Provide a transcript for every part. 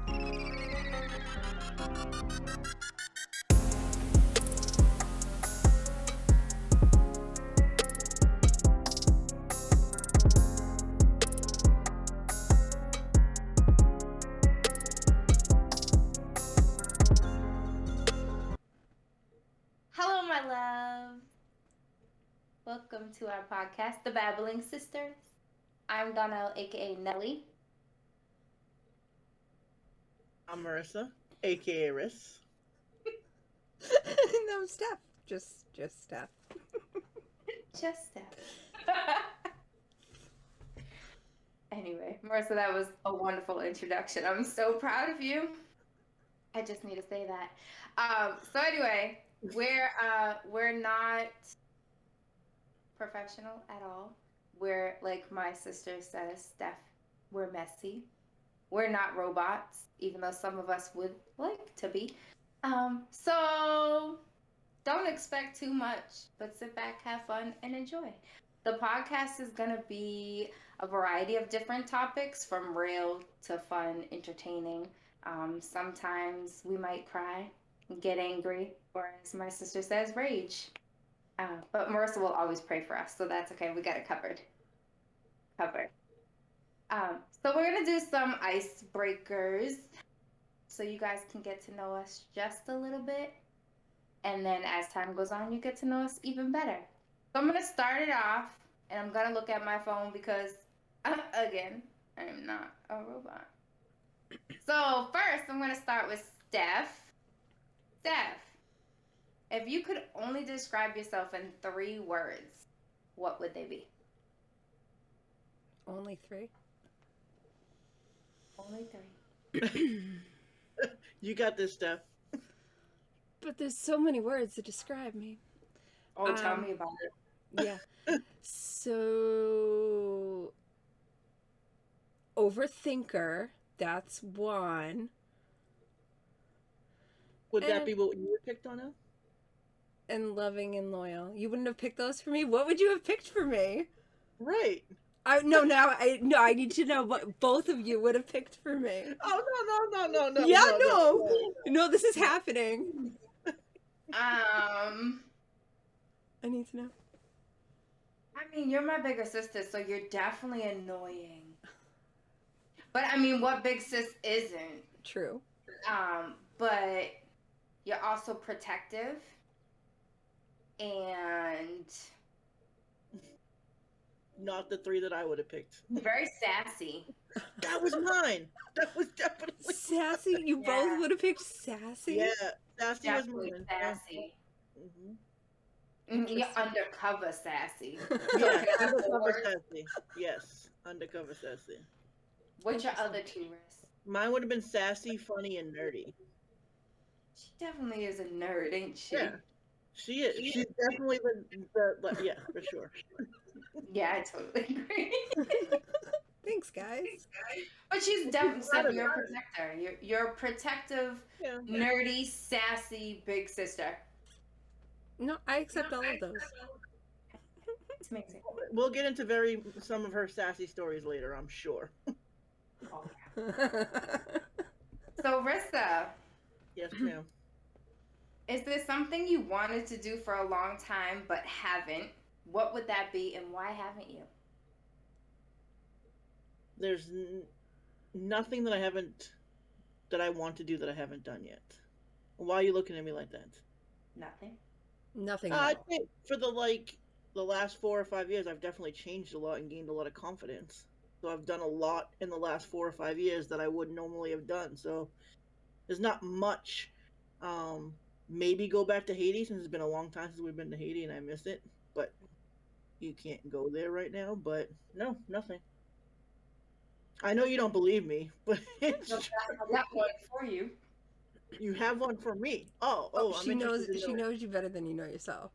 Hello, my love. Welcome to our podcast, The Babbling Sisters. I'm Donnell, aka Nelly. I'm Marissa, aka Riss. No, Steph. Just Steph. Just Steph. Anyway, Marissa, that was a wonderful introduction. I'm so proud of you. I just need to say that. So anyway, we're not professional at all. We're, like my sister says, Steph, we're messy. We're not robots, even though some of us would like to be. So don't expect too much, but sit back, have fun, and enjoy. The podcast is going to be a variety of different topics, from real to fun, entertaining. Sometimes we might cry, get angry, or as my sister says, rage. But Marissa will always pray for us, so that's okay. We got it covered. So we're going to do some icebreakers so you guys can get to know us just a little bit. And then as time goes on, you get to know us even better. So I'm going to start it off, and I'm going to look at my phone because, again, I'm not a robot. So first, I'm going to start with Steph. Steph, if you could only describe yourself in 3 words, what would they be? Only 3? Only 3. You got this, Steph. But there's so many words to describe me. Oh, tell me about it. Yeah. So, overthinker, that's one. Would that be what you would pick, Donna? And loving and loyal. You wouldn't have picked those for me? What would you have picked for me? Right. I need to know what both of you would have picked for me. Oh, no. Yeah, no, this is happening. I need to know. I mean, you're my bigger sister, so you're definitely annoying. But I mean, what big sis isn't? True. But you're also protective and not the 3 that I would have picked. Very sassy. That was mine. That was definitely sassy. You both would have picked sassy. Yeah, sassy definitely was mine. Sassy. Mm-hmm. You're undercover sassy. Yeah, undercover sassy. Yes, undercover sassy. What's your other 2, Riss? Mine would have been sassy, funny, and nerdy. She definitely is a nerd, ain't she? Yeah, she is. She's definitely the yeah, for sure. Yeah, I totally agree. Thanks, guys. But she's definitely you're a protector. You're a protective, nerdy, sassy big sister. No, I accept all of those. It's amazing. We'll get into some of her sassy stories later, I'm sure. Oh, yeah. So, Rissa. Yes, ma'am. Is there something you wanted to do for a long time but haven't? What would that be, and why haven't you? There's nothing that I want to do that I haven't done yet. Why are you looking at me like that? Nothing. I think for the last 4 or 5 years, I've definitely changed a lot and gained a lot of confidence. So I've done a lot in the last 4 or 5 years that I wouldn't normally have done. So there's not much. Maybe go back to Haiti, since it's been a long time since we've been to Haiti and I miss it. But you can't go there right now. But no, nothing. I know you don't believe me, but I got one for you. You have one for me. Oh, she knows you better than you know yourself.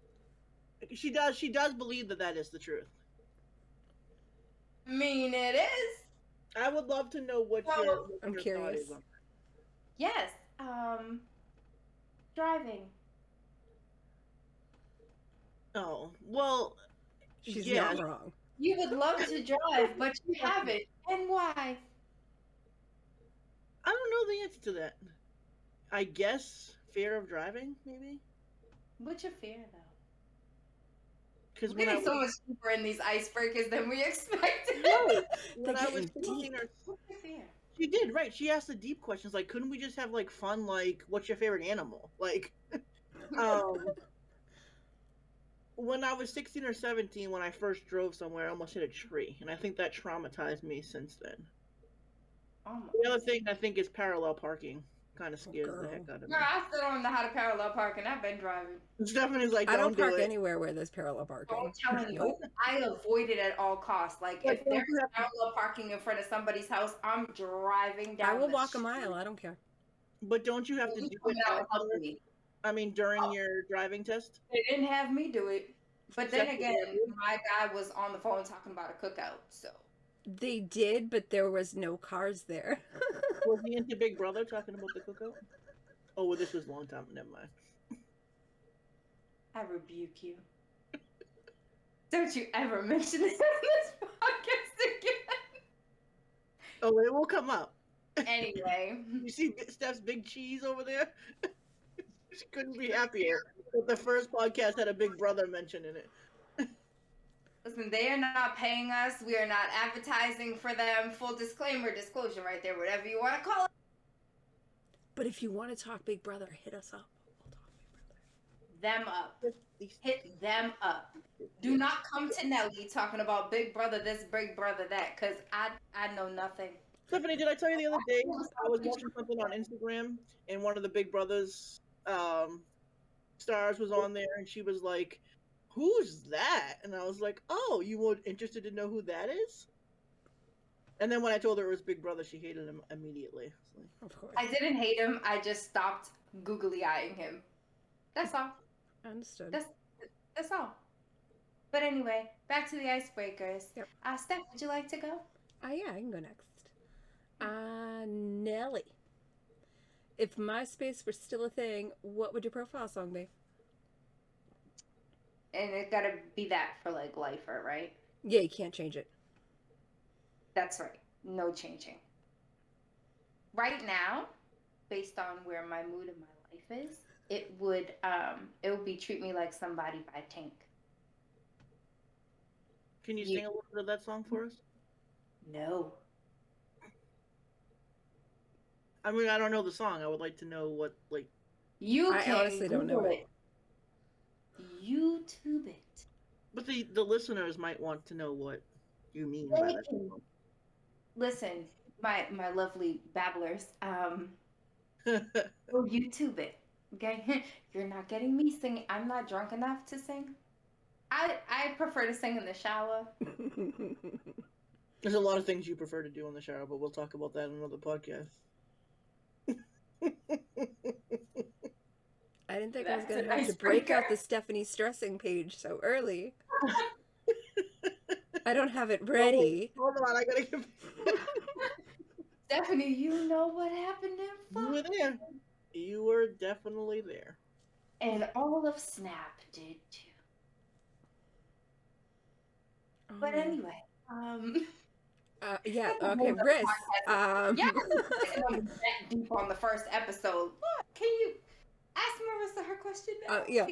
She does believe that is the truth. I mean, it is. I would love to know what I'm your curious. thought is on. Yes. Driving. Oh, well, she's not wrong. You would love to drive, but you haven't. And why? I don't know the answer to that. I guess fear of driving, maybe. What's your fear though? Because We're when I getting was so much deeper in these icebreakers than we expected. no, when They're I was getting teaching deep. her, What's your fear? she did right. She asked the deep questions like, couldn't we just have like fun, like, what's your favorite animal? Like, when I was 16 or 17, when I first drove somewhere, I almost hit a tree, and I think that traumatized me since then. Almost. The other thing I think is parallel parking. Kind of scares the heck out of me. Girl, I still don't know how to parallel park, and I've been driving. Stephanie's like, I don't do park it. anywhere where there's parallel parking. I'm telling you, Nope. I avoid it at all costs. Like, Like, if don't there's you have to- parallel parking in front of somebody's house, I'm driving down I will the walk a street. mile. I don't care. But don't you have to You do it coming out after? ugly. I mean, during your driving test? They didn't have me do it. But then Except for again, you. my guy was on the phone talking about a cookout, so. They did, but there was no cars there. Was he into Big Brother talking about the cookout? Oh, well, this was a long time. Never mind. I rebuke you. Don't you ever mention it in this podcast again. Oh, it will come up. Anyway. You see Steph's big cheese over there? She couldn't be happier that the first podcast had a Big Brother mention in it. Listen, they are not paying us. We are not advertising for them. Full disclaimer, disclosure right there, whatever you want to call it. But if you want to talk Big Brother, hit us up. We'll talk Big Brother. Them up. Hit them up. Do not come to Nelly talking about Big Brother this, Big Brother that, because I know nothing. Stephanie, did I tell you the other day I was watching something on Instagram and one of the Big Brothers stars was on there and she was like, "Who's that?" And I was like, "Oh, you were interested to know who that is?" And then when I told her it was Big Brother, she hated him immediately. Of course. I didn't hate him. I just stopped googly eyeing him. That's all. Understood. That's all. But anyway, back to the icebreakers. Yep. Steph, would you like to go? Yeah, I can go next. Nelly. If MySpace were still a thing, what would your profile song be? And it gotta be that for like lifer, right? Yeah, you can't change it. That's right. No changing. Right now, based on where my mood in my life is, it would be Treat Me Like Somebody by Tank. Can you sing a little bit of that song for us? No. I mean, I don't know the song. I would like to know what, like... I honestly don't know it. YouTube it. But the listeners might want to know what you mean by that song. Listen, my lovely babblers, go YouTube it. Okay? You're not getting me singing. I'm not drunk enough to sing. I prefer to sing in the shower. There's a lot of things you prefer to do in the shower, but we'll talk about that in another podcast. I didn't think I was going to have to break out the Stephanie stressing page so early. I don't have it ready. Hold on, I gotta give... Stephanie, you know what happened in You were there. You were definitely there. And all of Snap did too. But anyway, yeah, okay, Riz. Yeah, that deep on the first episode. Look, can you ask Marissa her question now? Yeah,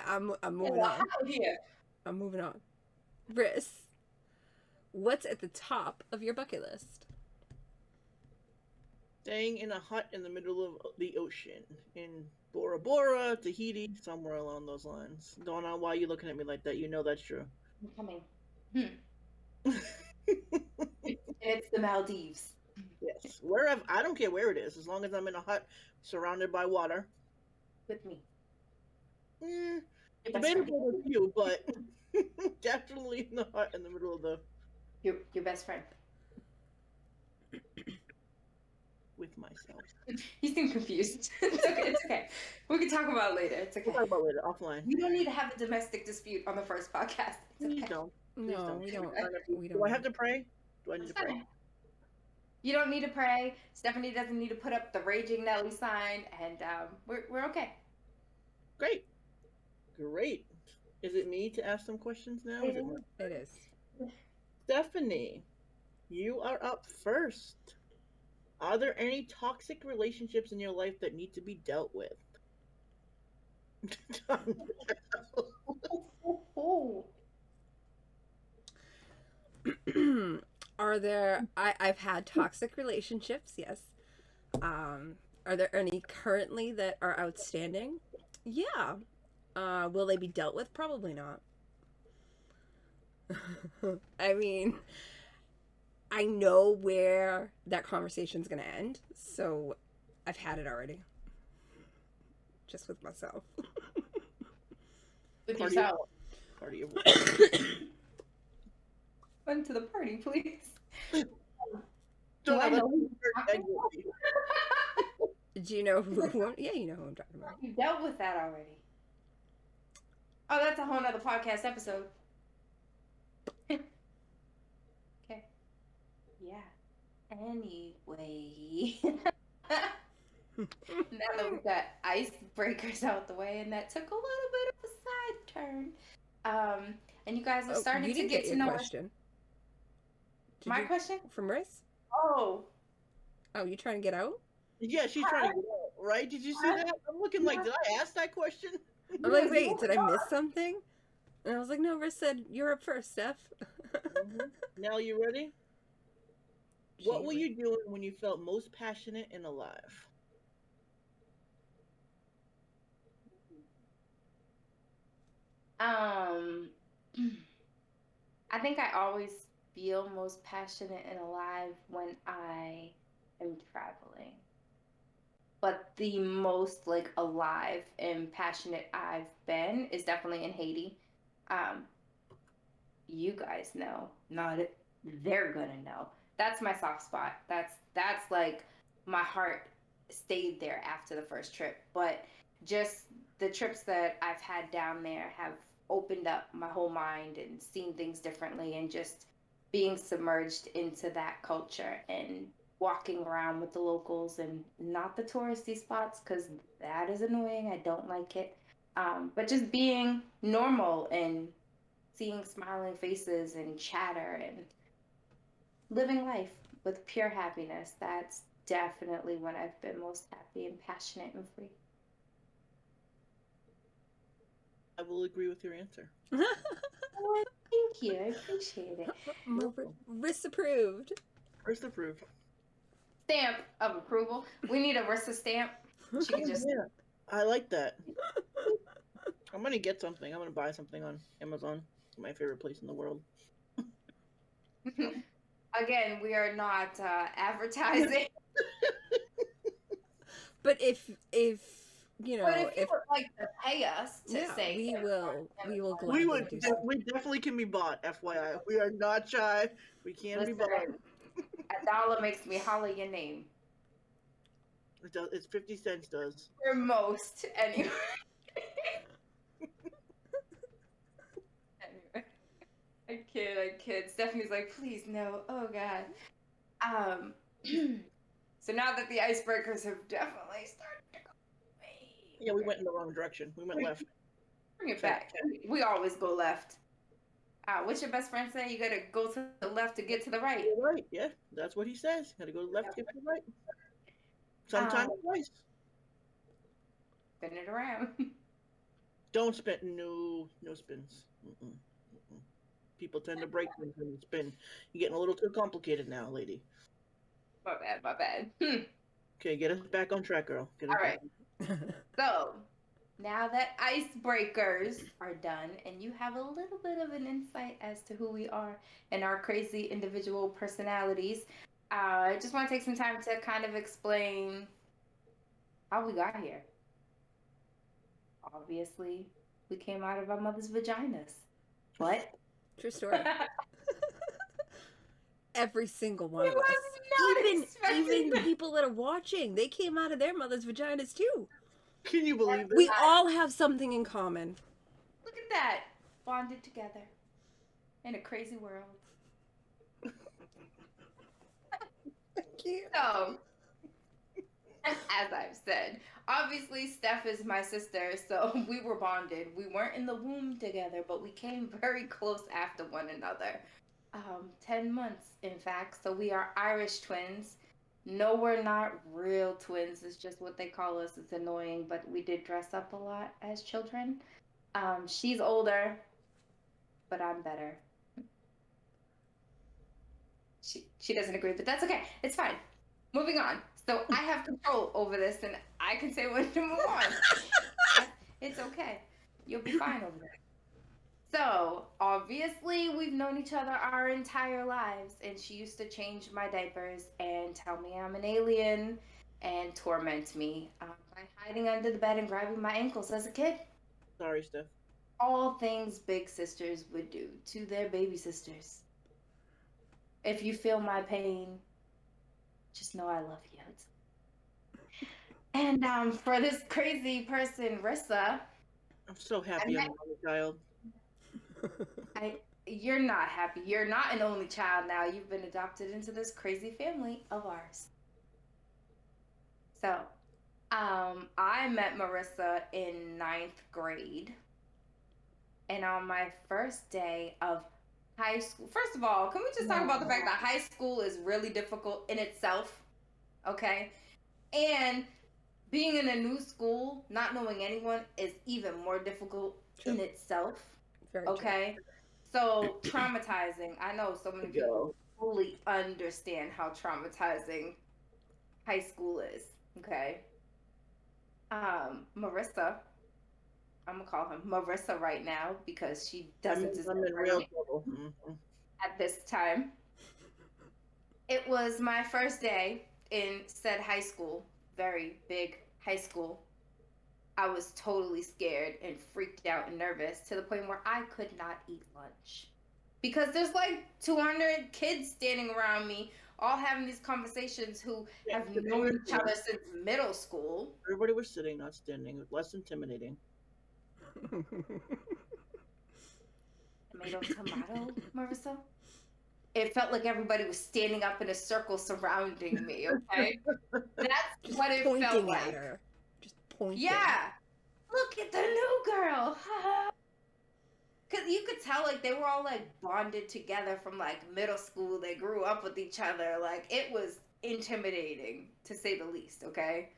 I'm moving on. Here. I'm moving on. Riz, what's at the top of your bucket list? Staying in a hut in the middle of the ocean in Bora Bora, Tahiti, somewhere along those lines. Don't know why you're looking at me like that. You know that's true. I'm coming. It's the Maldives. Yes, wherever. I don't care where it is, as long as I'm in a hut surrounded by water. With me. Debatable with you, but definitely in the hut in the middle of the. Your best friend. With myself. You seem confused. It's okay. It's okay. We can talk about it later. It's okay. We'll talk about it later, offline. We don't need to have a domestic dispute on the first podcast. It's okay. Please don't. Please No, don't. we don't. Do I have to pray? Do I need to pray? You don't need to pray. Stephanie doesn't need to put up the Raging Nelly sign, and we're okay. Great. Great. Is it me to ask some questions now? Is it It is. Stephanie, you are up first. Are there any toxic relationships in your life that need to be dealt with? Oh. Are there? I've had toxic relationships. Yes. Are there any currently that are outstanding? Yeah. Will they be dealt with? Probably not. I mean, I know where that conversation's gonna end, so I've had it already. Just with myself. With Party yourself. Party of Come to the party, please. So I know let's who start you're talking egg Do you know who? Yeah, you know who I'm talking about. You dealt with that already. Oh, that's a whole nother podcast episode. Okay. Yeah. Anyway. Now that we've got icebreakers out the way, and that took a little bit of a side turn. And you guys are starting you to didn't get to your know question. my question? From Riss? Oh. Oh, you trying to get out? Yeah, she's trying to get out, right? Did you see that? I'm looking like, did I ask that question? I'm like, wait, did I miss something? And I was like, no, Riss said, you're up first, Steph. Now you ready? What were you doing when you felt most passionate and alive? I think I always feel most passionate and alive when I am traveling. But the most like alive and passionate I've been is definitely in Haiti. Um, you guys know, not they're gonna know. That's my soft spot. That's like my heart stayed there after the first trip. But just the trips that I've had down there have opened up my whole mind and seen things differently, and just being submerged into that culture and walking around with the locals and not the touristy spots, because that is annoying. I don't like it. But just being normal and seeing smiling faces and chatter and living life with pure happiness. That's definitely when I've been most happy and passionate and free. I will agree with your answer. Oh, thank you. I appreciate it. Riss approved. First approved. Stamp of approval. We need a Rissa stamp. She can just. Yeah, I like that. I'm gonna get something. I'm gonna buy something on Amazon. My favorite place in the world. Again, we are not advertising. But if you know, But if you would like to pay us to say, we will We gladly do so. we definitely can be bought. FYI, we are not shy. We can be bought. $1 makes me holler your name. It does. It's 50 cents. Does For most, anyway. Anyway, I kid. Stephanie's like, please no. Oh God. So now that the icebreakers have definitely started to go away. yeah, we went in the wrong direction. We went left. Bring it back. We always go left. What's your best friend say? You gotta go to the left to get to the right. You're right. Yeah, that's what he says. Gotta go left, get to the right. Sometimes twice. Spin it around. Don't spin. No spins. People tend to break things when you spin. You're getting a little too complicated now, lady. My bad. Okay, get us back on track, girl. All right. So, now that icebreakers are done and you have a little bit of an insight as to who we are and our crazy individual personalities, I just want to take some time to kind of explain how we got here. Obviously, we came out of our mother's vaginas. What? True story. Every single one of us. Even people that are watching, they came out of their mother's vaginas too. Can you believe it? We all have something in common. Look at that. Bonded together in a crazy world. Thank you. So, as I've said, obviously Steph is my sister, so we were bonded. We weren't in the womb together, but we came very close after one another. 10 months, in fact. So we are Irish twins. No, we're not real twins. It's just what they call us. It's annoying, but we did dress up a lot as children. She's older, but I'm better. She doesn't agree, but that's okay. It's fine. Moving on. So I have control over this, and I can say when to move on. It's okay. You'll be fine over there. So obviously, we've known each other our entire lives, and she used to change my diapers and tell me I'm an alien and torment me by hiding under the bed and grabbing my ankles as a kid. Sorry, Steph. All things big sisters would do to their baby sisters. If you feel my pain, just know I love you. And for this crazy person, Rissa, I'm so happy I'm an only child. You're not happy. You're not an only child now. You've been adopted into this crazy family of ours. So, I met Marissa in 9th grade. And on my first day of high school, first of all, can we just talk about the fact that high school is really difficult in itself? Okay? And being in a new school, not knowing anyone, is even more difficult in itself. Very okay? True. So traumatizing. I know so many people fully understand how traumatizing high school is. Okay. Marissa, I'm gonna call him Marissa right now because she doesn't deserve I'm in real trouble at this time. It was my first day in said high school, very big high school. I was totally scared and freaked out and nervous to the point where I could not eat lunch. Because there's like 200 kids standing around me, all having these conversations who have known each other since middle school. Everybody was sitting, not standing. It was less intimidating. Tomato, Marissa? It felt like everybody was standing up in a circle surrounding me, okay? That's just what it felt like. At her. Just pointing. Yeah. Look at the new girl. Because you could tell, like, they were all, like, bonded together from, like, middle school. They grew up with each other. Like, it was intimidating, to say the least, okay?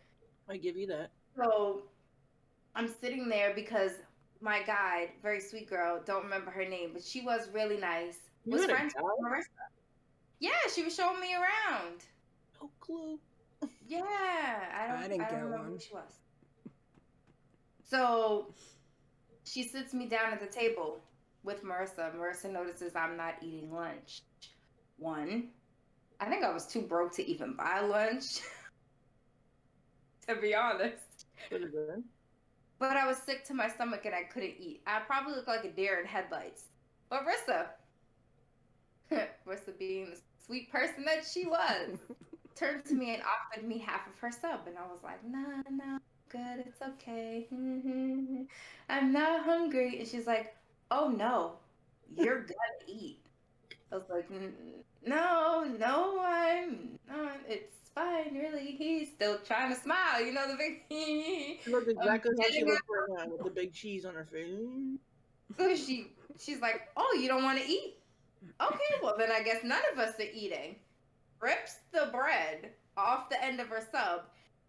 I give you that. So, I'm sitting there because my guide, very sweet girl, don't remember her name, but she was really nice. You was had friends with Marissa. Yeah, she was showing me around. No clue. Yeah, I don't remember one. who she was. So she sits me down at the table with Marissa. Marissa notices I'm not eating lunch. One, I think I was too broke to even buy lunch, to be honest. But I was sick to my stomach and I couldn't eat. I probably looked like a deer in headlights. But Rissa being the sweet person that she was, turned to me and offered me half of her sub. And I was like, no, good, it's okay. I'm not hungry. And she's like, oh no, you're gonna eat. I was like, no, I'm not. It's fine, really. He's still trying to smile, you know, the big She looked exactly how she looked right now, with the big cheese on her face. So she's like, oh, you don't want to eat? Okay, well then I guess none of us are eating. Rips the bread off the end of her sub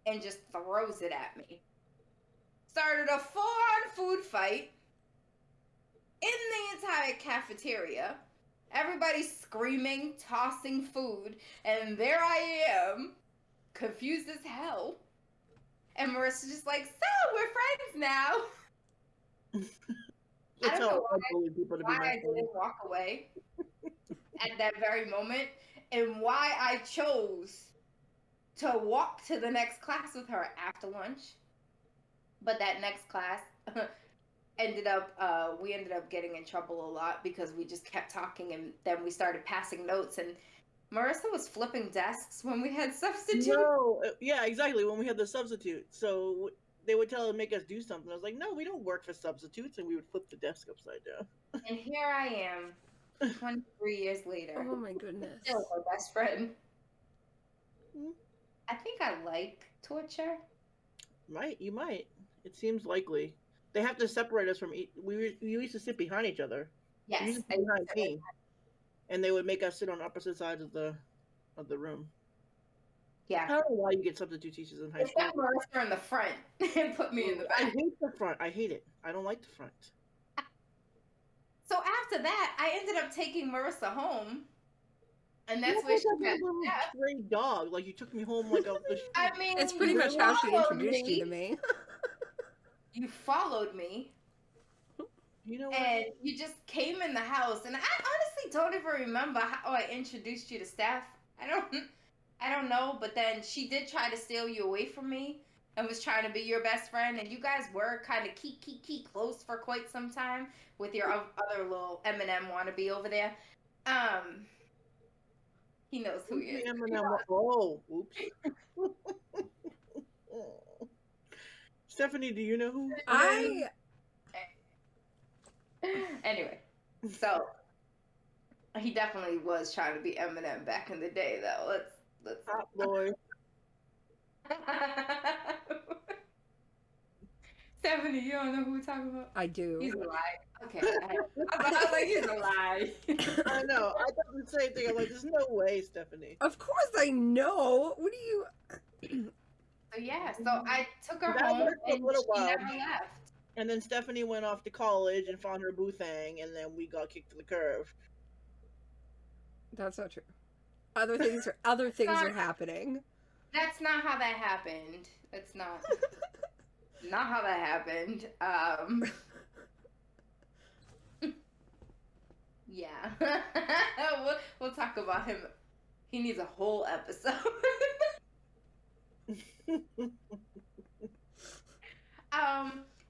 and just throws it at me. Started a full-on food fight in the entire cafeteria. Everybody's screaming, tossing food, and there I am, confused as hell. And Marissa's just like, so we're friends now. I don't know why I didn't walk away at that very moment, and why I chose to walk to the next class with her after lunch. But that next class we ended up getting in trouble a lot because we just kept talking, and then we started passing notes, and Marissa was flipping desks when we had substitutes. No, yeah, exactly, when we had the substitute. So they would tell her to make us do something. I was like, no, we don't work for substitutes, and we would flip the desk upside down. And here I am, 23 years later. Oh my goodness. Still her best friend. I think I like torture. You might. It seems likely. They have to separate us from we used to sit behind each other. Yes. We used to sit behind me. And they would make us sit on opposite sides of the room. Yeah. I don't know why you get substitute teachers in high They school. kept Marissa in the front and put me in the I back. hate the front. I hate it. I don't like the front. So after that, I ended up taking Marissa home. And that's You where she look like met a little Steph. stray dog. Like you took me home like off the street. I mean, It's pretty you much how she followed introduced you me. to me. You followed me. You know what? And you just came in the house. And I honestly don't even remember how I introduced you to Steph. I don't know. But then she did try to steal you away from me and was trying to be your best friend. And you guys were kind of keep close for quite some time with your other little Eminem wannabe over there. He knows who he is. Oh, oops. Stephanie, do you know who? Anyway, so he definitely was trying to be Eminem back in the day, though. Let's. Hot boy. Stephanie, you don't know who we're talking about? I do. He's a lie. Okay. I was like, he's a lie. I know. I thought the same thing. I'm like, there's no way, Stephanie. Of course I know. What do you... So yeah, so I took her That home worked for a and little she while. never left. And then Stephanie went off to college and found her boo thing, and then we got kicked to the curb. That's not true. Other things are happening. That's not how that happened. That's not not how that happened. Yeah. we'll talk about him. He needs a whole episode.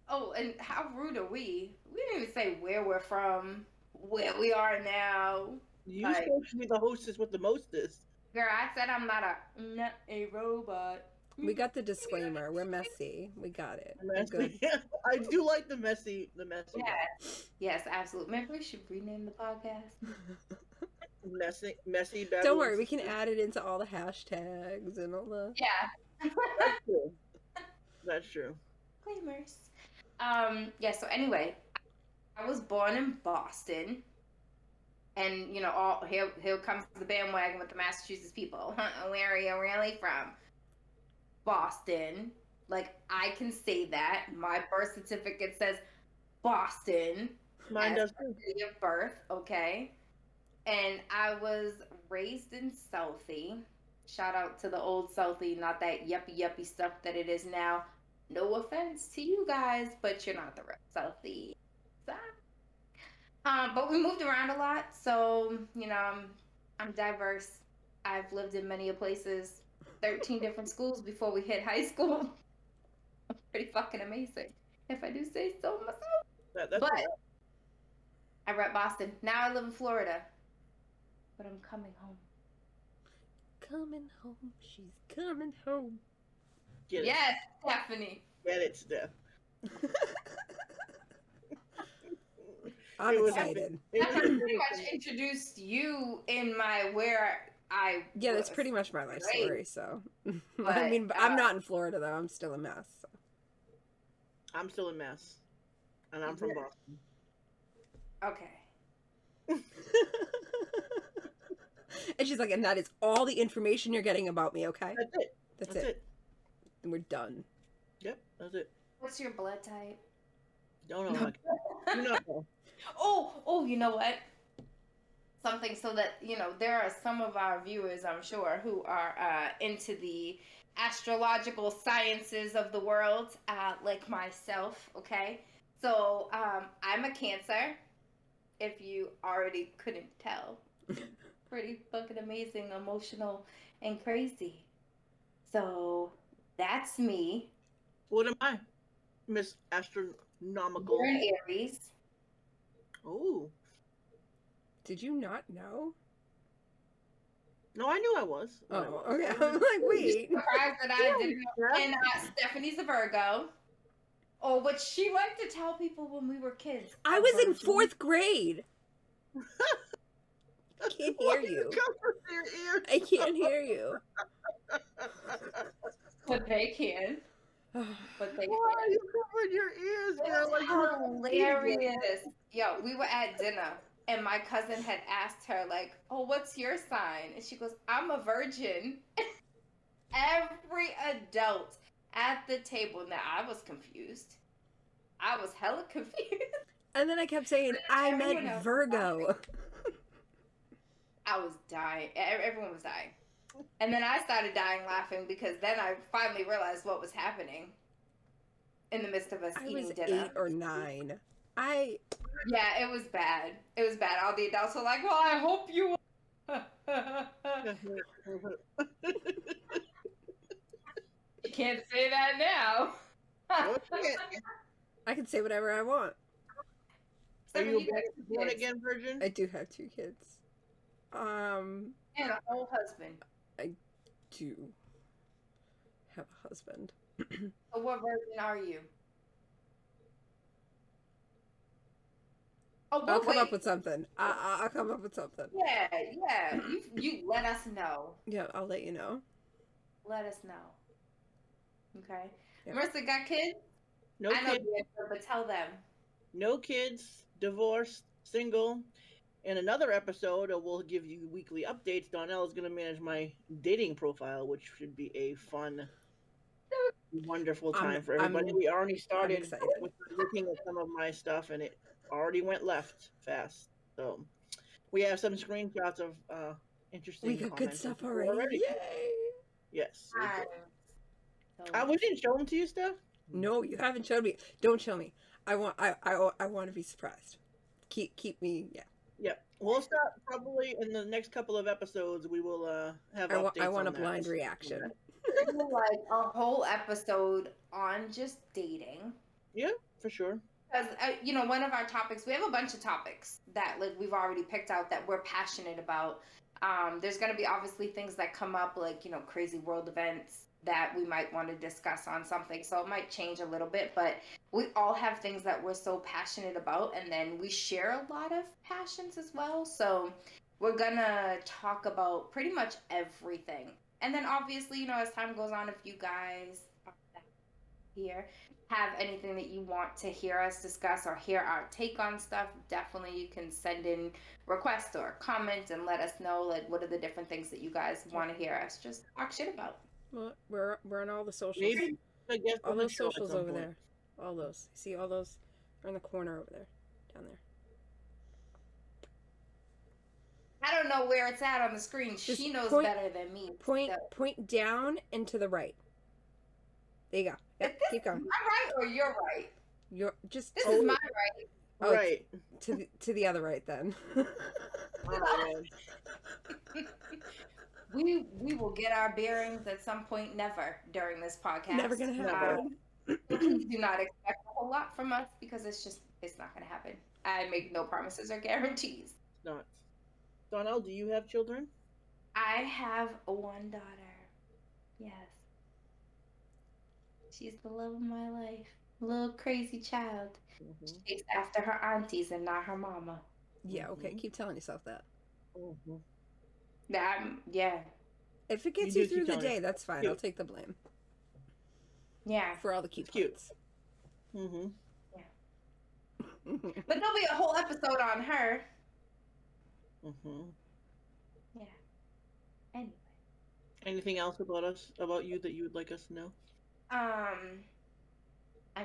Oh, and how rude are we? We didn't even say where we're from, where we are now. You supposed to be the hostess with the mostest. Girl, I said I'm not a robot. We got the disclaimer. We're messy. We got it. Messy. We're good. I do like the messy. Yes, absolutely. Maybe we should rename the podcast. Messy. Don't worry, we can add it into all the hashtags and all the... Yeah. That's true. That's true. Disclaimers. Yeah, so anyway, I was born in Boston. And, you know, here comes the bandwagon with the Massachusetts people. Where are you really from? Boston. Like, I can say that. My birth certificate says Boston. Mine does too. City of birth, okay? And I was raised in Southie. Shout out to the old Southie, not that yuppie stuff that it is now. No offense to you guys, but you're not the real Southie. But we moved around a lot, so, you know, I'm diverse. I've lived in many places, 13 different schools before we hit high school. I'm pretty fucking amazing, if I do say so myself. But I rep Boston. Now I live in Florida, but I'm coming home. Coming home. She's coming home. Yes, Stephanie. Get it, Steph. I'm excited. I pretty much introduced you in my Yeah, that's pretty much my life story, so. But, I mean, I'm not in Florida, though. I'm still a mess. So. I'm still in Mass. And I'm from Boston. Okay. And she's like, and that is all the information you're getting about me, okay? That's it. That's it. And we're done. Yep, that's it. What's your blood type? Don't know. You know. Oh, you know what? Something so that, you know, there are some of our viewers, I'm sure, who are into the astrological sciences of the world, like myself, okay? So, I'm a Cancer, if you already couldn't tell. Pretty fucking amazing, emotional, and crazy. So, that's me. What am I? Miss Astronomical. You're an Aries. Oh. Did you not know? No, I knew I was. Oh, okay. I'm like, wait. Surprised that I didn't know. And Stephanie's a Virgo. Oh, but she liked to tell people when we were kids. I was in 4th grade. I can't hear you. I can't hear you. But they can. But they Why can. are you covering your ears, girl? Like Hilarious. Yo, we were at dinner. And my cousin had asked her, like, oh, what's your sign? And she goes, I'm a virgin. Every adult at the table. Now, I was confused. I was hella confused. And then I kept saying, I Everyone meant else was Virgo. I was dying. Everyone was dying. And then I started dying laughing because then I finally realized what was happening in the midst of us I eating was dinner. 8 or 9. Yeah, it was bad. It was bad. All the adults were like, well, I hope you... You can't say that now. Okay. I can say whatever I want. Are you got two a born kids again virgin? I do have 2 kids. and a whole husband. Do have a husband. So what virgin are you? Oh, I'll but come up wait. with something. I'll come up with something. Yeah. You let us know. Yeah, I'll let you know. Let us know. Okay. Yep. Marissa got kids? No I know kids. the answer, but tell them. No kids. Divorced. Single. In another episode, we'll give you weekly updates. Donnell is going to manage my dating profile, which should be a fun, wonderful time for everybody. We already started with looking at some of my stuff, and it already went left fast. So we have some screenshots of interesting. We got good stuff already. Yay! Yes. So we didn't show them to you, Steph? No, you haven't showed me. Don't show me. I want to be surprised. Keep me. Yeah. Yep. We'll start probably in the next couple of episodes. We will have updates. I want on a blind reaction. like a whole episode on just dating. Yeah, for sure. Because one of our topics, we have a bunch of topics that like we've already picked out that we're passionate about. There's going to be obviously things that come up like crazy world events that we might want to discuss on something, so it might change a little bit, but we all have things that we're so passionate about, and then we share a lot of passions as well, so we're gonna talk about pretty much everything. And then obviously, as time goes on, if you guys here have anything that you want to hear us discuss or hear our take on stuff, definitely you can send in requests or comments and let us know like what are the different things that you guys want to hear us just talk shit about. Well, we're on all the socials. Maybe I guess all those socials over there. All those. See all those? They're in the corner over there, down there. I don't know where it's at on the screen. Just she knows better than me. Point down and to the right. There you go. Yep, keep going. Am I right or you're right? You're just. This is my right. Oh, right. To the other right then. We will get our bearings at some point. Never during this podcast. Never gonna happen. Please do not expect a whole lot from us because it's not gonna happen. I make no promises or guarantees. Not. Donnell, do you have children? I have one daughter. Yes. She's the love of my life. A little crazy child. Mm-hmm. She takes after her aunties and not her mama. Yeah, okay. Keep telling yourself that. Mm-hmm. Yeah. If it gets you through the day, that's fine. I'll take the blame. Yeah. For all the cute parts. Mm-hmm. Yeah. But there'll be a whole episode on her. Mm-hmm. Yeah. Anyway. Anything else about you that you would like us to know? I'm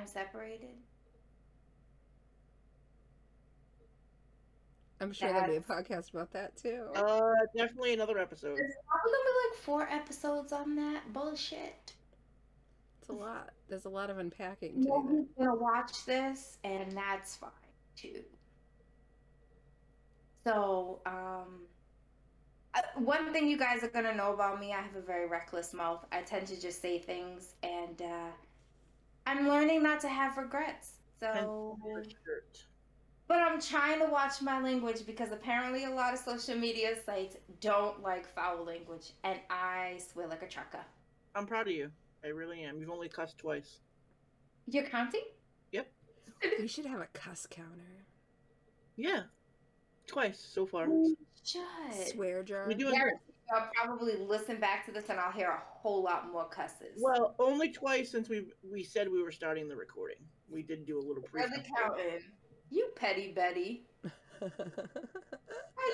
separated. I'm sure there'll be a podcast about that too. Definitely another episode. There's probably gonna be like 4 episodes on that bullshit. It's a lot. There's a lot of unpacking. Nobody's gonna watch this, and that's fine too. So, one thing you guys are gonna know about me, I have a very reckless mouth. I tend to just say things, and I'm learning not to have regrets. So, but I'm trying to watch my language because apparently a lot of social media sites don't like foul language, and I swear like a trucker. I'm proud of you. I really am. You've only cussed twice. You're counting? Yep. We should have a cuss counter. Yeah. Twice so far. We should. Swear jar. We do. I'll probably listen back to this and I'll hear a whole lot more cusses. Well, only twice since we said we were starting the recording. We did do a little pre. Really counting. You petty Betty. How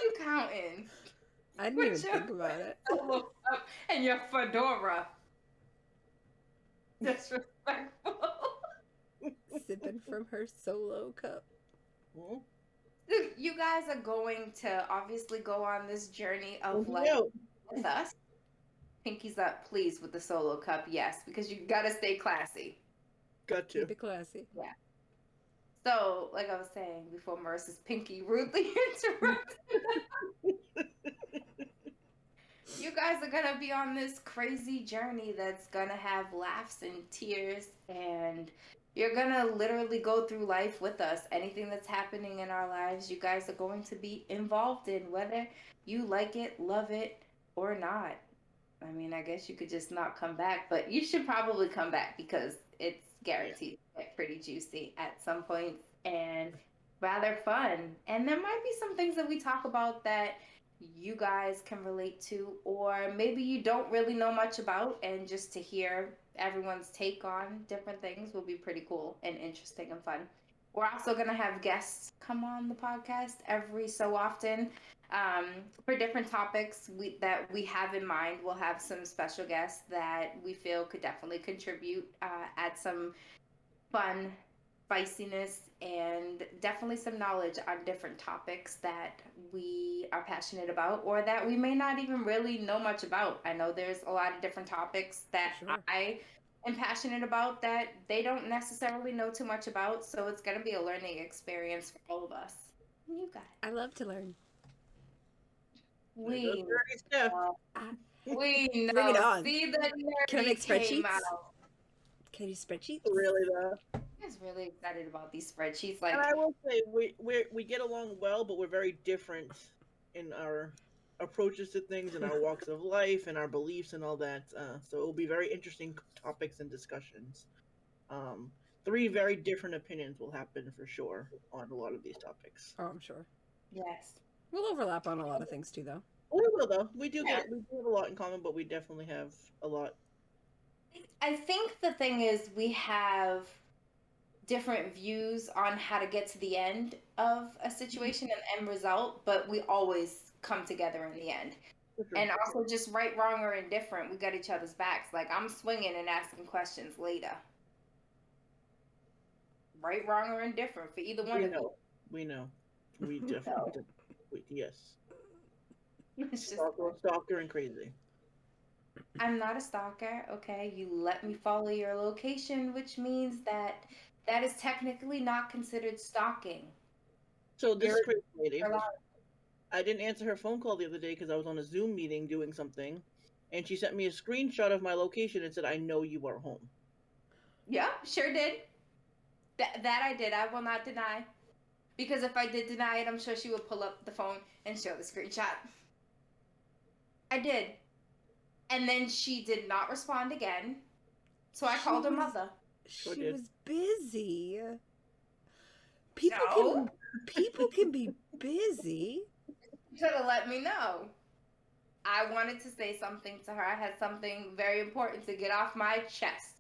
you counting? I didn't even think about it. And your fedora. Disrespectful. Sipping from her solo cup. Hmm? Dude, you guys are going to obviously go on this journey of life No. with us. Pinkies up, please, with the solo cup, yes, because you gotta stay classy. Got to. Keep it classy. Yeah. So, like I was saying before, Marissa's pinky rudely interrupted. You guys are gonna be on this crazy journey that's gonna have laughs and tears, and you're gonna literally go through life with us. Anything that's happening in our lives, you guys are going to be involved in, whether you like it, love it, or not. I mean, I guess you could just not come back, but you should probably come back because it's guaranteed to get pretty juicy at some point and rather fun. And there might be some things that we talk about that you guys can relate to, or maybe you don't really know much about, and just to hear everyone's take on different things will be pretty cool and interesting and fun. We're also going to have guests come on the podcast every so often um, for different topics that we have in mind. We'll have some special guests that we feel could definitely contribute, add some fun, spiciness, and definitely some knowledge on different topics that we are passionate about or that we may not even really know much about. I know there's a lot of different topics that Sure. I am passionate about that they don't necessarily know too much about. So it's going to be a learning experience for all of us. You guys. I love to learn. There goes We Dirty Steph. we know. Bring it on. See, the Can I make nerdy came spreadsheets? out. Can I do spreadsheets? Really though. I was really excited about these spreadsheets. And Like, I will say we get along well, but we're very different in our approaches to things and our walks of life and our beliefs and all that. So it will be very interesting topics and discussions. Three very different opinions will happen for sure on a lot of these topics. Oh, I'm sure. yes. We'll overlap on a lot of things too, though. We will though. We do Yeah. we do have a lot in common, but we definitely have a lot. I think the thing is we have different views on how to get to the end of a situation and end result, but we always come together in the end. For sure. And also, just right, wrong, or indifferent, we got each other's backs. Like, I'm swinging and asking questions later. Right, wrong, or indifferent for either one we of know. We know. We definitely yes. you. It's just, Stalker and crazy. I'm not a stalker, okay? You let me follow your location, which means that that is technically not considered stalking. So this You're- crazy lady, you're allowed- I didn't answer her phone call the other day because I was on a Zoom meeting doing something, and she sent me a screenshot of my location and said, "I know you are home." Yeah, sure did. That I did. I will not deny. Because if I did deny it, I'm sure she would pull up the phone and show the screenshot. I did. And then she did not respond again. So I called her mother. She did. was busy. No. People can be busy. Should have let me know. I wanted to say something to her. I had something very important to get off my chest.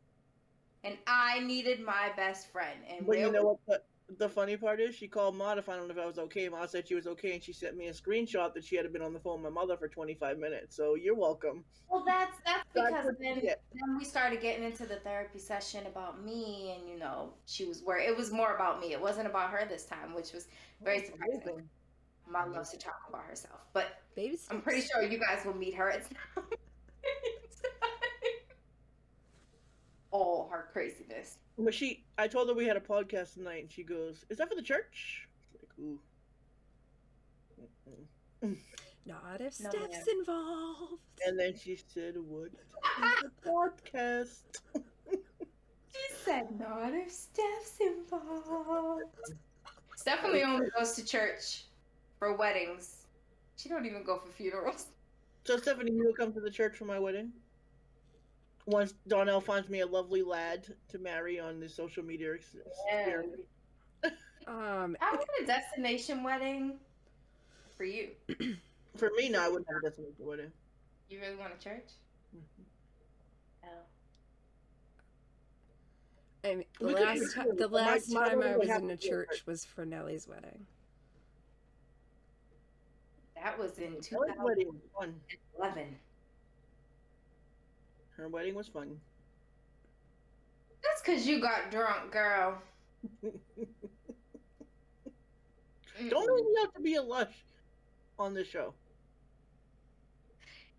And I needed my best friend. And But you know what the funny part is? She called Ma to find out if I was okay. Ma said she was okay, and she sent me a screenshot that she had been on the phone with my mother for 25 minutes. So you're welcome. Well, that's because then Yeah. we started getting into the therapy session about me, and she was worried. It was more about me. It wasn't about her this time, which was very surprising. Amazing. Mom loves to talk about herself, but Baby I'm pretty sure you guys will meet her at some time. All her craziness. But I told her we had a podcast tonight, and she goes, "Is that for the church?" Like, ooh. Mm-mm. Not if No, Steph's ma'am. involved. And then she said, "What is a podcast?" She said, "Not if Steph's involved." Stephanie only goes to church for weddings. She don't even go for funerals. So Stephanie, you will come to the church for my wedding? Once Donnell finds me a lovely lad to marry on the social media experience. I want a destination wedding for you. For me, no, I wouldn't have a destination wedding. You really want a church? Mm-hmm. Oh. I mean, We could do it. the last My time wedding I would was have in to a be a church was for Nellie's wedding. That was in Her wedding was fun. 2011. Her wedding was fun. because you got drunk, girl. Don't make me have to be a lush on this show.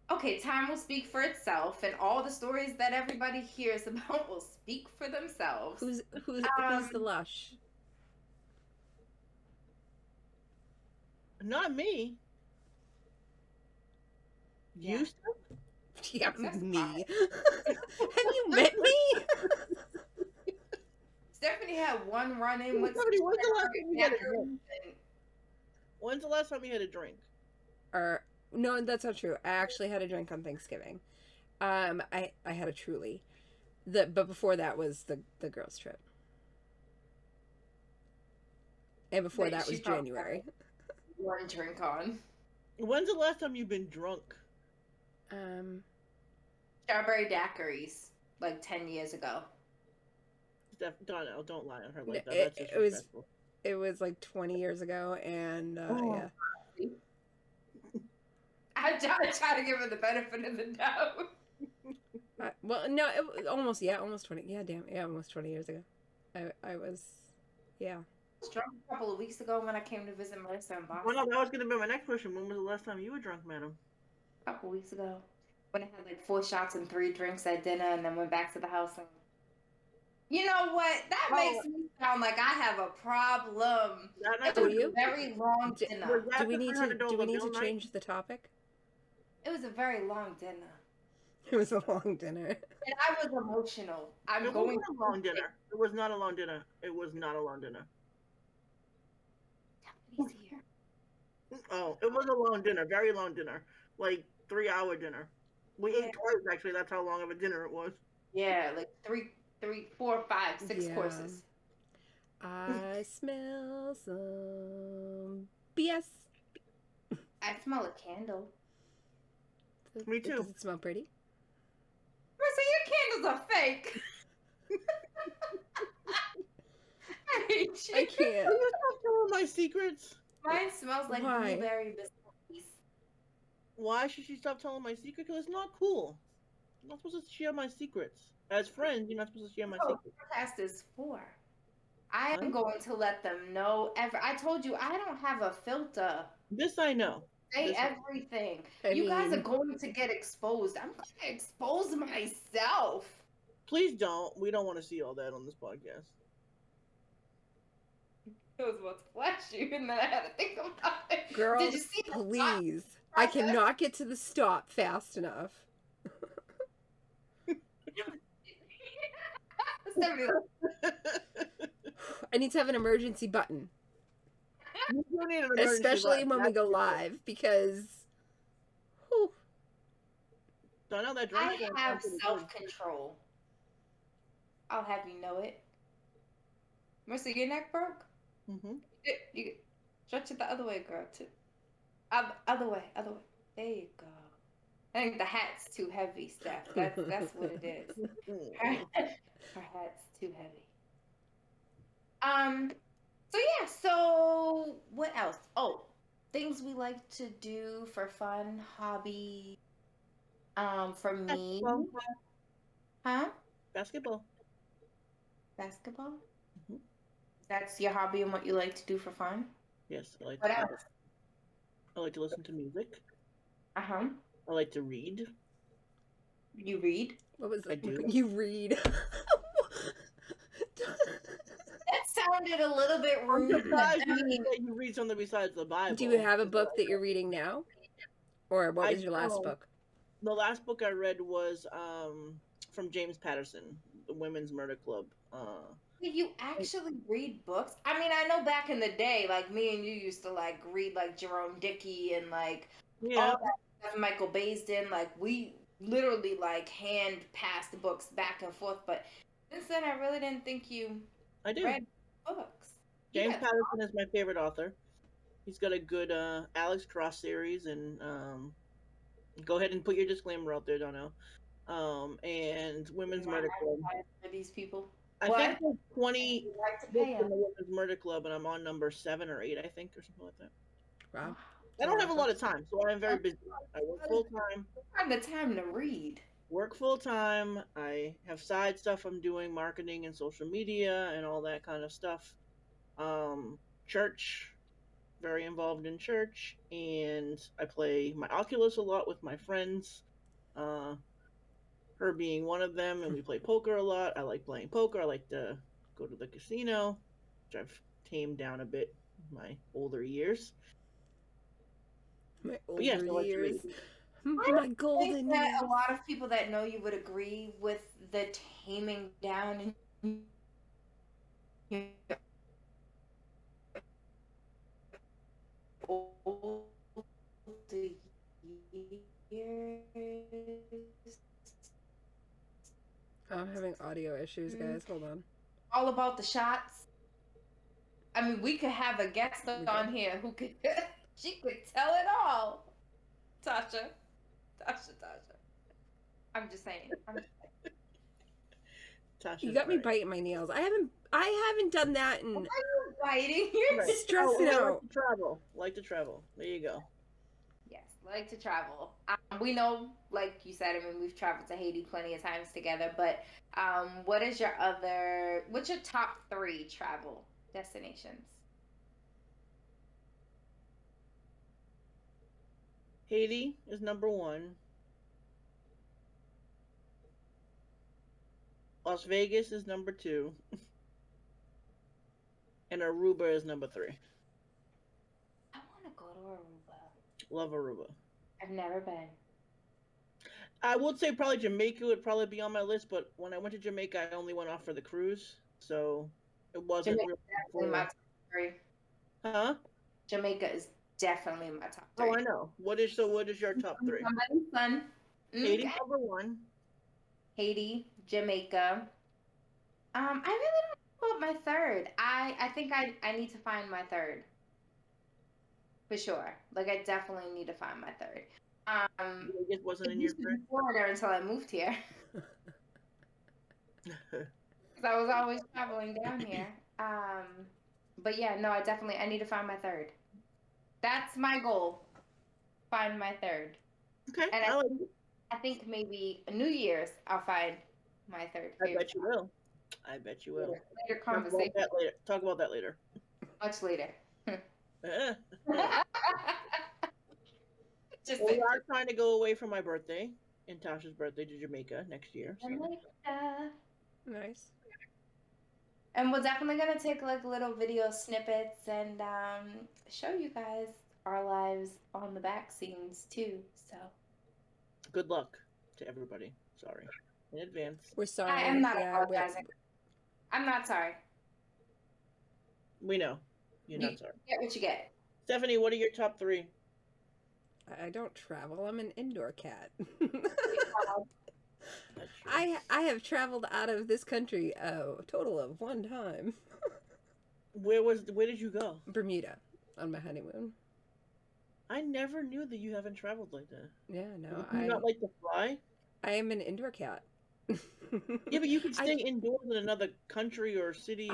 Okay, time will speak for itself, and all the stories that everybody hears about will speak for themselves. Who's the lush? Not me. Yeah. You, Steph? Yeah, That's me. fine. Have you met me? Stephanie had one run-in with Stephanie, when's the last time you had a drink? and When's the last time you had a drink? No, that's not true. I actually had a drink on Thanksgiving. I had a Truly. But before that was the girls' trip. And before Wait, that she was probably January. one drink on. When's the last time you've been drunk? Strawberry daiquiris, like 10 years ago. Steph, don't lie on her like that. It- That's it was- disrespectful. It was like 20 years ago, and yeah. I try to give her the benefit of the doubt. Well, no, it was almost 20. Yeah, damn, yeah, almost 20 years ago. I was, yeah. I was drunk a couple of weeks ago when I came to visit Melissa in Boston. Well, no, that was going to be my next question. When was the last time you were drunk, madam? A couple weeks ago. When I had like 4 shots and 3 drinks at dinner and then went back to the house and... You know what? That makes me sound like I have a problem. It was a very long dinner. Do we need to change the topic? It was a very long dinner. It was a long dinner. And I was emotional. It wasn't a long dinner. It was not a long dinner. It was not a long dinner. He's here. Oh, it was a long dinner. Very long dinner. Like 3-hour dinner. We ate twice, actually. That's how long of a dinner it was. Yeah, like 3, 4, 5, 6 courses. I smell some BS. I smell a candle. Me too. Does it smell pretty? Marissa, your candles are fake. I hate you. I can't. Will you stop telling my secrets? Mine smells like Why? blueberry biscuits. Why should she stop telling my secret? Because it's not cool. I'm not supposed to share my secrets. As friends, you're not supposed to share my secrets. Podcast is for. I am going to let them know. I told you I don't have a filter. This I know. Say This everything. I You guys mean- are going to get exposed. I'm going to expose myself. Please don't. We don't want to see all that on this podcast. I was about to flash you, and then I had to think about it. Girl, Did you see the please. I cannot get to the stop fast enough. I need to have an emergency button. You do need an emergency Especially button. when we go live, because... Whew. Don't know that I drink. have self-control. I'll have you know it. Marissa, your neck broke? Mm-hmm. You stretch it the other way, girl, too. Other way. There you go. I think the hat's too heavy, Steph. That's what it is. Her hat's too heavy. So yeah, so what else? Oh, things we like to do for fun, hobby. For me. Huh? Basketball. Basketball? Mhm. That's your hobby and what you like to do for fun? Yes, I like What to. else? I like to listen to music. Uh-huh. I like to read. You read? What was I it? do. You read. That sounded a little bit rude. Guys, I mean, that you read something besides the Bible. Do you have a book that you're reading now? Or what was your last don't. book? The last book I read was from James Patterson, The Women's Murder Club. you actually read books? I mean, I know back in the day, like me and you used to like read like Jerome Dickey and like Yeah. all that stuff, Michael Baisden. Like we literally like hand passed the books back and forth. But since then, I really didn't think you I do. read books. James Yeah. Patterson is my favorite author. He's got a good Alex Cross series, and go ahead and put your disclaimer out there, don't know. And Women's Murder Club. For these people. I What? think there's 20 You like to books pay in them. the Women's Murder Club, and I'm on number 7 or 8, I think, or something like that. Wow. I don't have a lot of time, so I'm very busy. I work full time. Find the time to read. work full time. I have side stuff I'm doing, marketing and social media and all that kind of stuff. Church, very involved in church, and I play my Oculus a lot with my friends. Uh, her being one of them, and we play poker a lot. I like playing poker. I like to go to the casino, which I've tamed down a bit in my older years. My But yes, older I like to years. read. My I think golden that years. a lot of people that know you would agree with the taming down and older years. I'm having audio issues, guys. Hold on. All about the shots. I mean, we could have a guest on here who could, she could tell it all. Tasha. I'm just saying. Tasha's You got me right. biting my nails. I haven't done that in Why are you biting? You're Right. stressing I out. like to travel. Like to travel. There you go. Yes, like to travel. We know, like you said, I mean, we've traveled to Haiti plenty of times together, but what's your top 3 travel destinations? Haiti is number 1. Las Vegas is number 2. And Aruba is number 3. I want to go to Aruba. Love Aruba. I've never been. I would say probably Jamaica would probably be on my list, but when I went to Jamaica, I only went off for the cruise, so it wasn't Jamaica really is definitely my top 3. Huh? Jamaica is definitely my top 3. Oh, I know. What is your top 3? Somebody's son. Haiti number 1. Haiti, Jamaica. I really don't know about my third. I think I need to find my third. For sure. Like, I definitely need to find my third. Vegas wasn't in your third? Florida until I moved here. Because I was always traveling down here. But yeah, no, I need to find my third. That's my goal. Find my third. Okay. And I think maybe New Year's I'll find my third. I bet you will. I bet you will. Later conversation. Talk about that later. Much later. Just we are trying to go away for my birthday and Tasha's birthday to Jamaica next year. So. Nice. And we're definitely gonna take like little video snippets and show you guys our lives on the back scenes too. So good luck to everybody. Sorry in advance. We're sorry. I'm not apologizing. I'm not sorry. We know you're not sorry. Get what you get. Stephanie, what are your top 3? I don't travel. I'm an indoor cat. I have traveled out of this country a total of 1 time. Where did you go? Bermuda on my honeymoon. I never knew that you haven't traveled like that. Yeah, no. Do you not like to fly? I am an indoor cat. Yeah, but you can stay indoors in another country or city.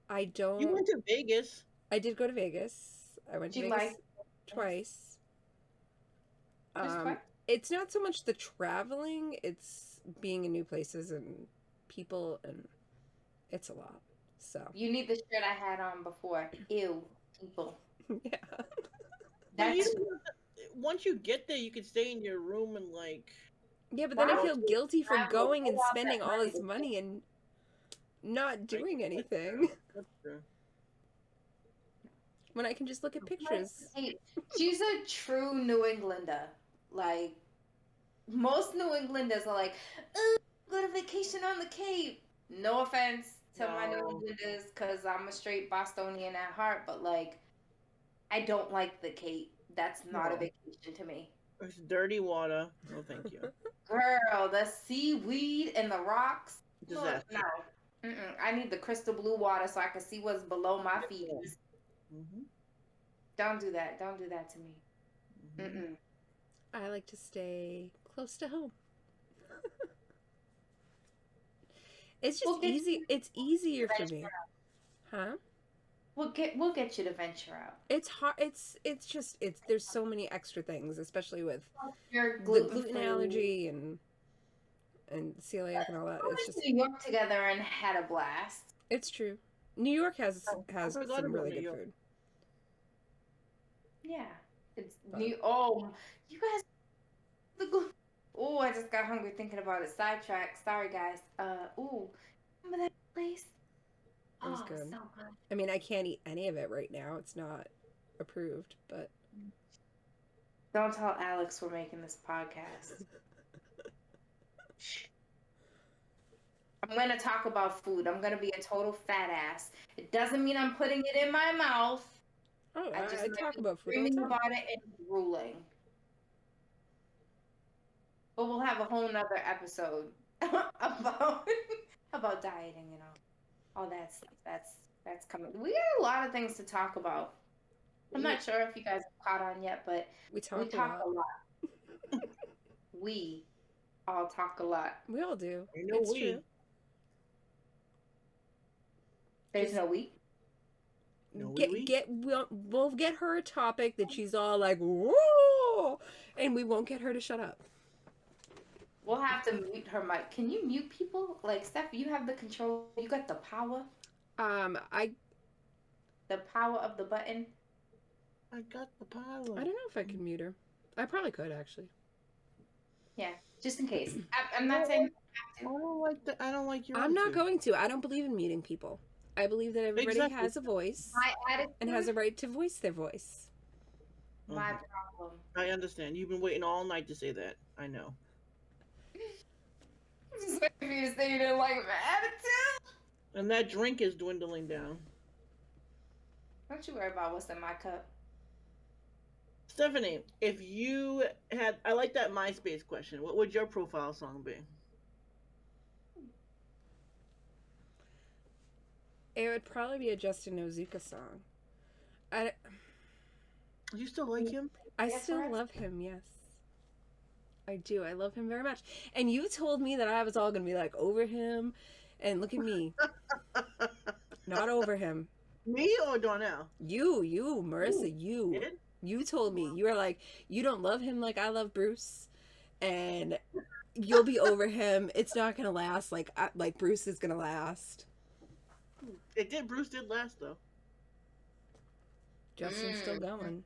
I don't. You went to Vegas. I did go to Vegas. I went to Vegas twice. It's not so much the traveling, it's being in new places and people, and it's a lot. So you need the shirt I had on before. Ew, people. Yeah. Once you get there, you can stay in your room and like. Yeah, but then I feel guilty for going and spending all this money and not doing anything. That's true. When I can just look at pictures. She's a true New Englander. Like, most New Englanders are like, oh, go to vacation on the Cape. No offense to my New Englanders, because I'm a straight Bostonian at heart, but like, I don't like the Cape. That's not a vacation to me. It's dirty water. No, thank you. Girl, the seaweed and the rocks. Disaster. No. I need the crystal blue water so I can see what's below my feet. Mm-hmm. Don't do that. Don't do that to me. Mm-hmm. I like to stay close to home. It's just easy. It's easier for me. Huh? We'll get you to venture out. It's hard. It's there's so many extra things, especially with your the gluten allergy and and celiac and all that. I It's went just, to New York together and had a blast. it's true. New York has I forgot some about really New good York. food. Yeah, it's But- new. Oh, you guys. Oh, I just got hungry thinking about it. Sidetrack. Sorry, guys. Ooh, remember that place? It was Oh, good. so good. I mean, I can't eat any of it right now. It's not approved, but Don't tell Alex we're making this podcast. I'm gonna talk about food. I'm gonna be a total fat ass. It doesn't mean I'm putting it in my mouth. oh, I just I might talk be about food all the dreaming time. about it and drooling. But we'll have a whole nother episode about about dieting and all that stuff. That's coming. We got a lot of things to talk about. I'm not sure if you guys have caught on yet, but We we talk talk a lot. a lot. We all talk a lot. We all do. I know It's we. true. There's Just- no we. No, we'll get her a topic that she's all like, whoa, and we won't get her to shut up. We'll have to mute her mic. Can you mute people? Like, Steph, you have the control. You got the power. The power of the button. I got the power. I don't know if I can mute her. I probably could actually. Yeah, just in case. I'm not saying. I don't like the. I don't like your. I'm not attitude. going to. I don't believe in muting people. I believe that everybody Exactly. has a voice My attitude. and has a right to voice their voice. My Mhm. problem. I understand. You've been waiting all night to say that. I know. Just waiting for you to say you didn't like my attitude. And that drink is dwindling down. Don't you worry about what's in my cup. Stephanie, if you had, I like that MySpace question. What would your profile song be? It would probably be a Justin Nozuka song. You still like him? I Yes, still right? love him, yes. I do. I love him very much. And you told me that I was all going to be like over him. And look at me. Not over him. Me or Darnell? You, Marissa, you. Did? You told me. You were like, you don't love him like I love Bruce. And you'll be over him. It's not going to last like Bruce is going to last. It did. Bruce did last though. Justin's still going.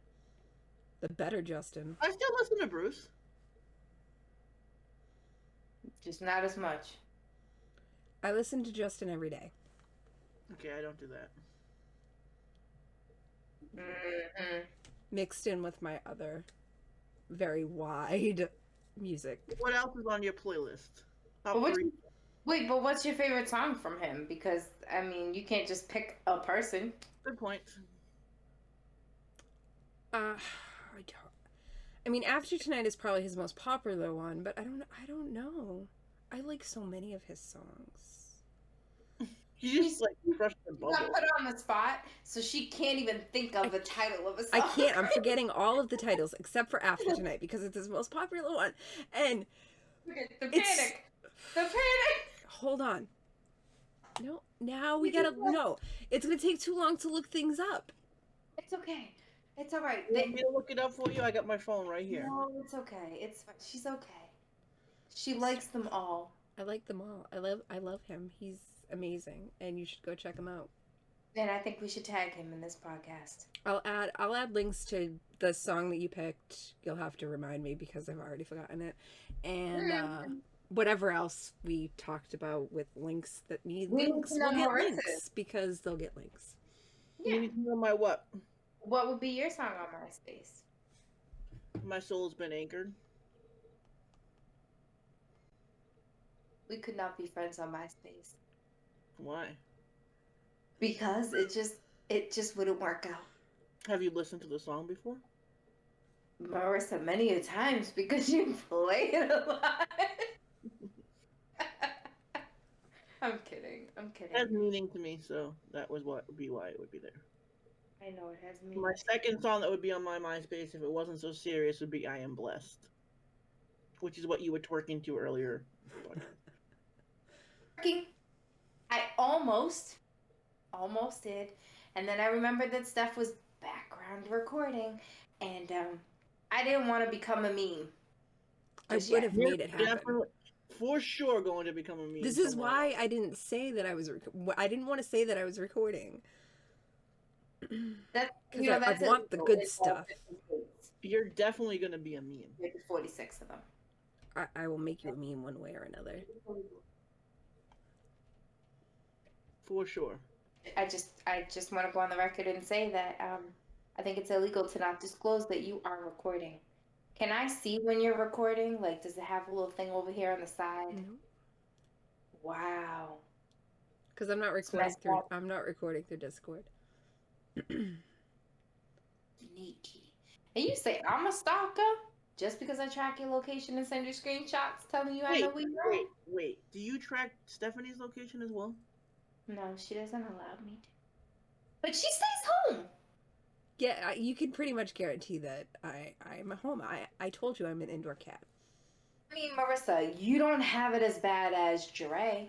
The better Justin. I still listen to Bruce. Just not as much. I listen to Justin every day. Okay, I don't do that. Mm-hmm. Mixed in with my other very wide music. What else is on your playlist? Top But what- three. Wait, but what's your favorite song from him? Because I mean, you can't just pick a person. Good point. I mean, After Tonight is probably his most popular one, but I don't know. I like so many of his songs. You just like crushed the You got bubble. put her on the spot, so she can't even think of the title of a song. I can't. I'm forgetting all of the titles except for After Tonight because it's his most popular one. And The It's- panic. The panic. hold on. No, now we gotta. No, it's gonna take too long to look things up. It's okay. It's all right. You want me to look it up for you? I got my phone right here. No, it's okay. It's fine. She's okay. She likes them all. I like them all. I love him. He's amazing, and you should go check him out. And I think we should tag him in this podcast. I'll add links to the song that you picked. You'll have to remind me because I've already forgotten it. And whatever else we talked about with links that need We need links, to know we'll get Marissa's. links because they'll get links. Yeah. You need to know my what? What would be your song on MySpace? My soul's been anchored. We could not be friends on MySpace Why? because it just wouldn't work out. Have you listened to the song before? Marissa, many a times because you play it a lot. I'm kidding. I'm It has kidding. meaning to me, so that was what would be why it would be there. I know it has me. My second song that would be on my MySpace if it wasn't so serious would be I Am Blessed. Which is what you were twerking to earlier. I almost did, and then I remembered that Steph was background recording, and I didn't want to become a meme. I Just would yet. have made it happen. for sure going to become a meme. This is somewhere. why I didn't say that I was. I didn't want to say that I was recording. That's Because you know I that's want the good in all stuff. 50 states. You're definitely going to be a meme. There's 46 of them. I will make you a meme one way or another. For sure. I just want to go on the record and say that I think it's illegal to not disclose that you are recording. Can I see when you're recording? Like, does it have a little thing over here on the side? No. Wow. Because I'm not recording through. I'm not recording through Discord. Sneaky. And you say I'm a stalker just because I track your location and send you screenshots telling you I know where you are? Wait. Do you track Stephanie's location as well? No, she doesn't allow me to. But she stays home. Yeah, you can pretty much guarantee that I'm at home. I told you I'm an indoor cat. I mean, Marissa, you don't have it as bad as Dre.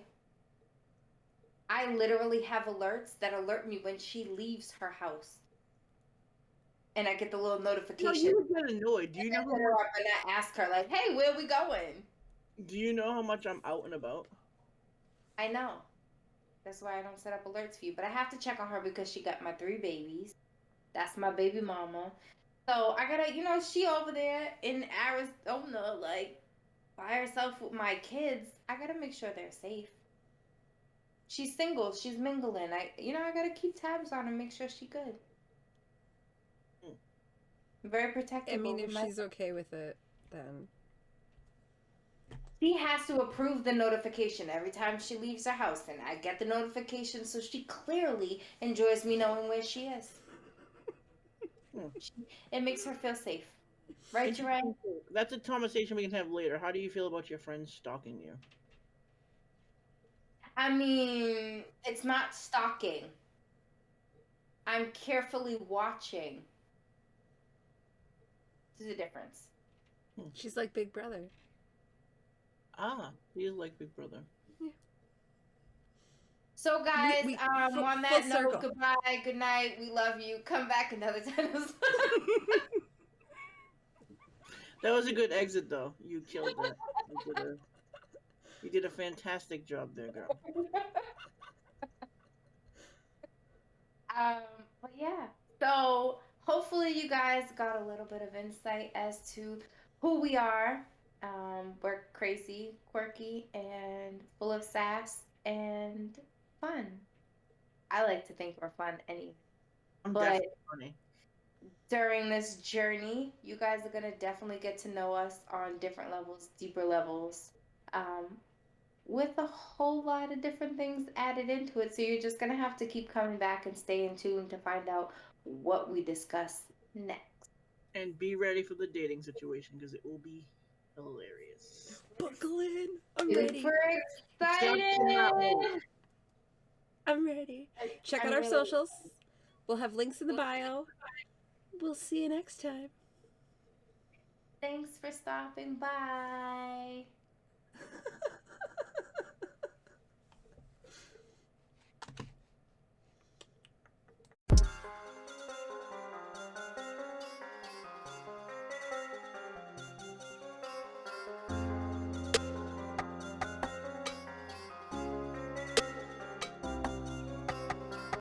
I literally have alerts that alert me when she leaves her house. And I get the little notification. No, you would get annoyed. Do you know how much... And I ask her, like, hey, where are we going? Do you know how much I'm out and about? I know. That's why I don't set up alerts for you. But I have to check on her because she got my 3 babies. That's my baby mama. So I gotta, she over there in Arizona, like, by herself with my kids. I gotta make sure they're safe. She's single. She's mingling. I gotta keep tabs on her, make sure she's good. I'm very protective. I mean, if she's okay with it, then she has to approve the notification every time she leaves her house, and I get the notification, so she clearly enjoys me knowing where she is. It makes her feel safe. Right, Jerry? That's a conversation we can have later. How do you feel about your friends stalking you? I mean, it's not stalking. I'm carefully watching. There's a difference. She's like Big Brother. Ah, he is like Big Brother. Yeah. So, guys, on that note, circle. goodbye, good night, we love you. Come back another time. That was a good exit, though. You killed that. You did a fantastic job there, girl. But yeah, so hopefully you guys got a little bit of insight as to who we are. We're crazy, quirky, and full of sass and fun. I like to think we're fun anyway. I'm definitely funny. During this journey, you guys are going to definitely get to know us on different levels, deeper levels, with a whole lot of different things added into it. So you're just going to have to keep coming back and stay in tune to find out what we discuss next. And be ready for the dating situation because it will be hilarious. Buckle in. I'm ready. Super excited. I'm ready. Check out our socials. We'll have links in the bio. We'll see you next time. Thanks for stopping by.